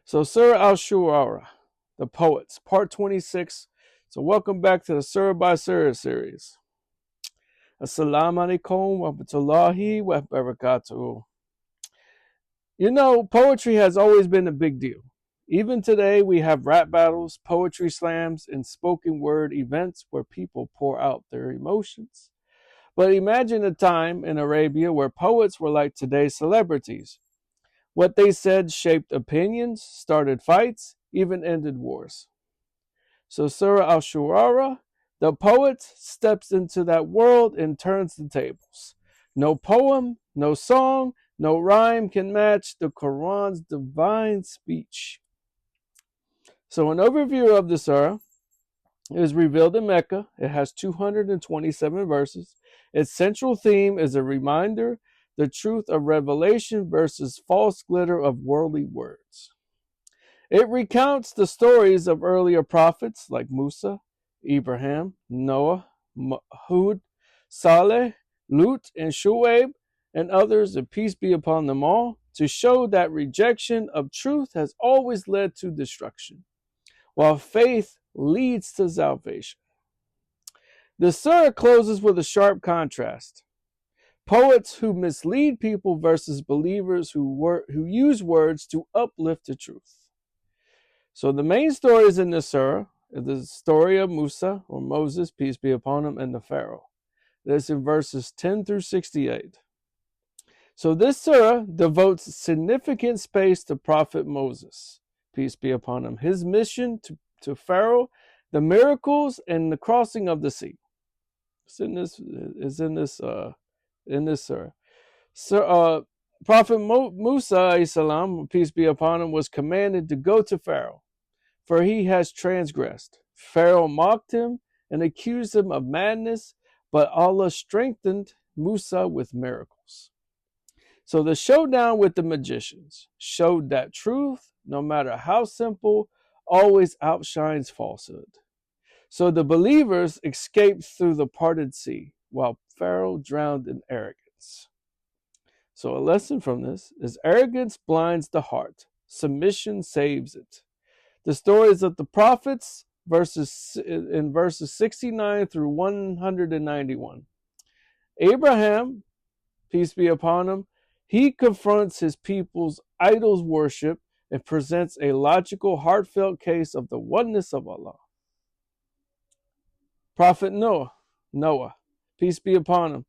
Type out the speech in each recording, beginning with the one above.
So Surah al-Shu'ara, the poets, part 26. So welcome back to the Surah by Surah series. Assalamu alaikum wa rahmatullahi wa barakatuh. You know, poetry has always been a big deal. Even today, we have rap battles, poetry slams, and spoken word events where people pour out their emotions. But imagine a time in Arabia where poets were like today's celebrities. What they said shaped opinions, started fights, even ended wars. So Surah al-Shu'ara, the poet, steps into that world and turns the tables. No poem, no song, no rhyme can match the Quran's divine speech. So an overview of the surah is revealed in Mecca. It has 227 verses. Its central theme is a reminder the truth of revelation versus false glitter of worldly words. It recounts the stories of earlier prophets like Musa, Abraham, Noah, Hud, Saleh, Lut, and Shu'aib, and others, and peace be upon them all, to show that rejection of truth has always led to destruction, while faith leads to salvation. The surah closes with a sharp contrast. Poets who mislead people versus believers who use words to uplift the truth. So the main stories in this surah is the story of Musa, or Moses, peace be upon him, and the Pharaoh. That's in verses 10 through 68. So this surah devotes significant space to Prophet Moses, peace be upon him, his mission to Pharaoh, the miracles, and the crossing of the sea. It's in this surah. So, Prophet Musa, salam, peace be upon him, was commanded to go to Pharaoh, for he has transgressed. Pharaoh mocked him and accused him of madness, but Allah strengthened Musa with miracles. So the showdown with the magicians showed that truth, no matter how simple, always outshines falsehood. So the believers escaped through the parted sea, while Pharaoh drowned in arrogance. So a lesson from this is arrogance blinds the heart. Submission saves it. The stories of the prophets in verses 69 through 191. Abraham, peace be upon him, he confronts his people's idols worship and presents a logical, heartfelt case of the oneness of Allah. Prophet Noah, peace be upon him,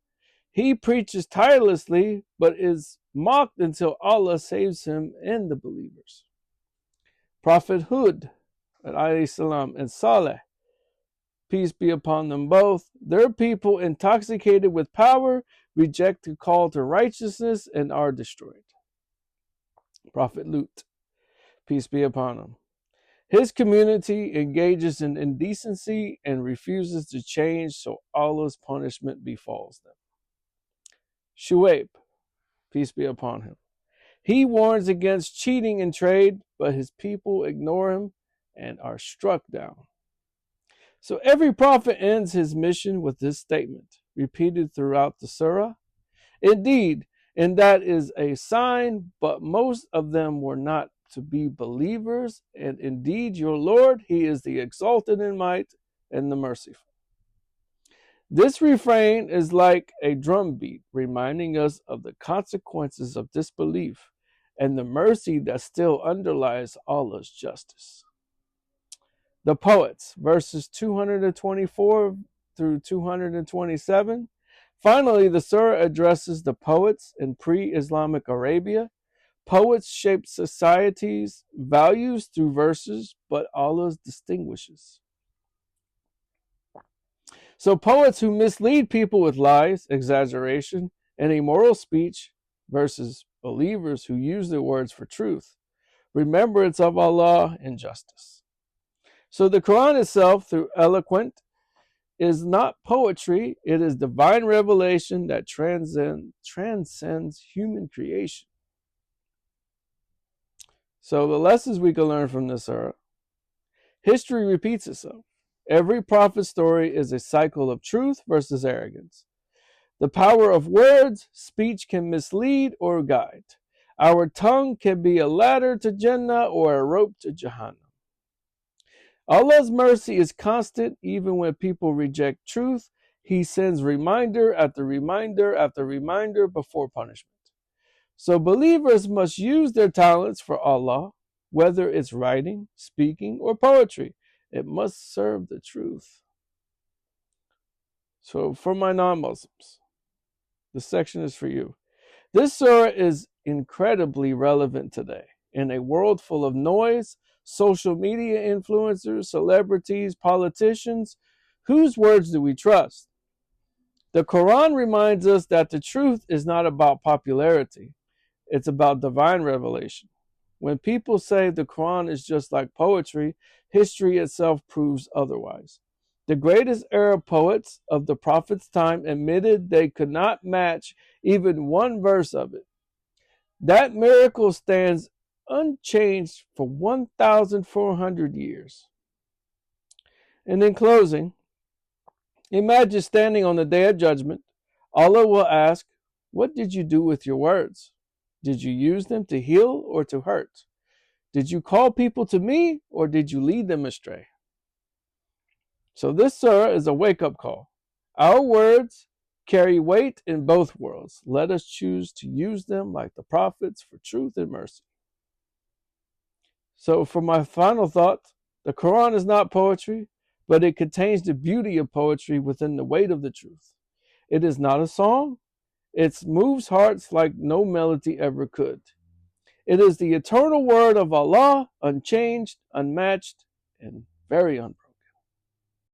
he preaches tirelessly, but is mocked until Allah saves him and the believers. Prophet Hud, salam, and Saleh, peace be upon them both, their people, intoxicated with power, reject the call to righteousness and are destroyed. Prophet Lut, peace be upon him, his community engages in indecency and refuses to change, so Allah's punishment befalls them. Shu'aib, peace be upon him, he warns against cheating in trade, but his people ignore him and are struck down. So every prophet ends his mission with this statement, repeated throughout the surah. Indeed, and that is a sign, but most of them were not to be believers, and indeed your Lord, he is the exalted in might and the merciful. This refrain is like a drumbeat, reminding us of the consequences of disbelief and the mercy that still underlies Allah's justice. The poets, verses 224 through 227. Finally, the surah addresses the poets in pre-Islamic Arabia. Poets shaped society's values through verses, but Allah distinguishes. So poets who mislead people with lies, exaggeration, and immoral speech versus believers who use their words for truth, remembrance of Allah, and justice. So the Quran itself, through eloquent, is not poetry. It is divine revelation that transcends human creation. So the lessons we can learn from this are: history repeats itself. Every prophet story is a cycle of truth versus arrogance. The power of words, speech can mislead or guide. Our tongue can be a ladder to Jannah or a rope to Jahannam. Allah's mercy is constant even when people reject truth. He sends reminder after reminder after reminder before punishment. So believers must use their talents for Allah, whether it's writing, speaking, or poetry. It must serve the truth. So for my non-Muslims, this section is for you. This surah is incredibly relevant today. In a world full of noise, social media influencers, celebrities, politicians, whose words do we trust? The Quran reminds us that the truth is not about popularity. It's about divine revelation. When people say the Quran is just like poetry, history itself proves otherwise. The greatest Arab poets of the Prophet's time admitted they could not match even one verse of it. That miracle stands unchanged for 1,400 years. And in closing, imagine standing on the Day of Judgment. Allah will ask, what did you do with your words? Did you use them to heal or to hurt? Did you call people to me or did you lead them astray? So this surah is a wake-up call. Our words carry weight in both worlds. Let us choose to use them like the prophets for truth and mercy. So for my final thought, the Quran is not poetry, but it contains the beauty of poetry within the weight of the truth. It is not a song. It moves hearts like no melody ever could. It is the eternal word of Allah, unchanged, unmatched, and very unbreakable.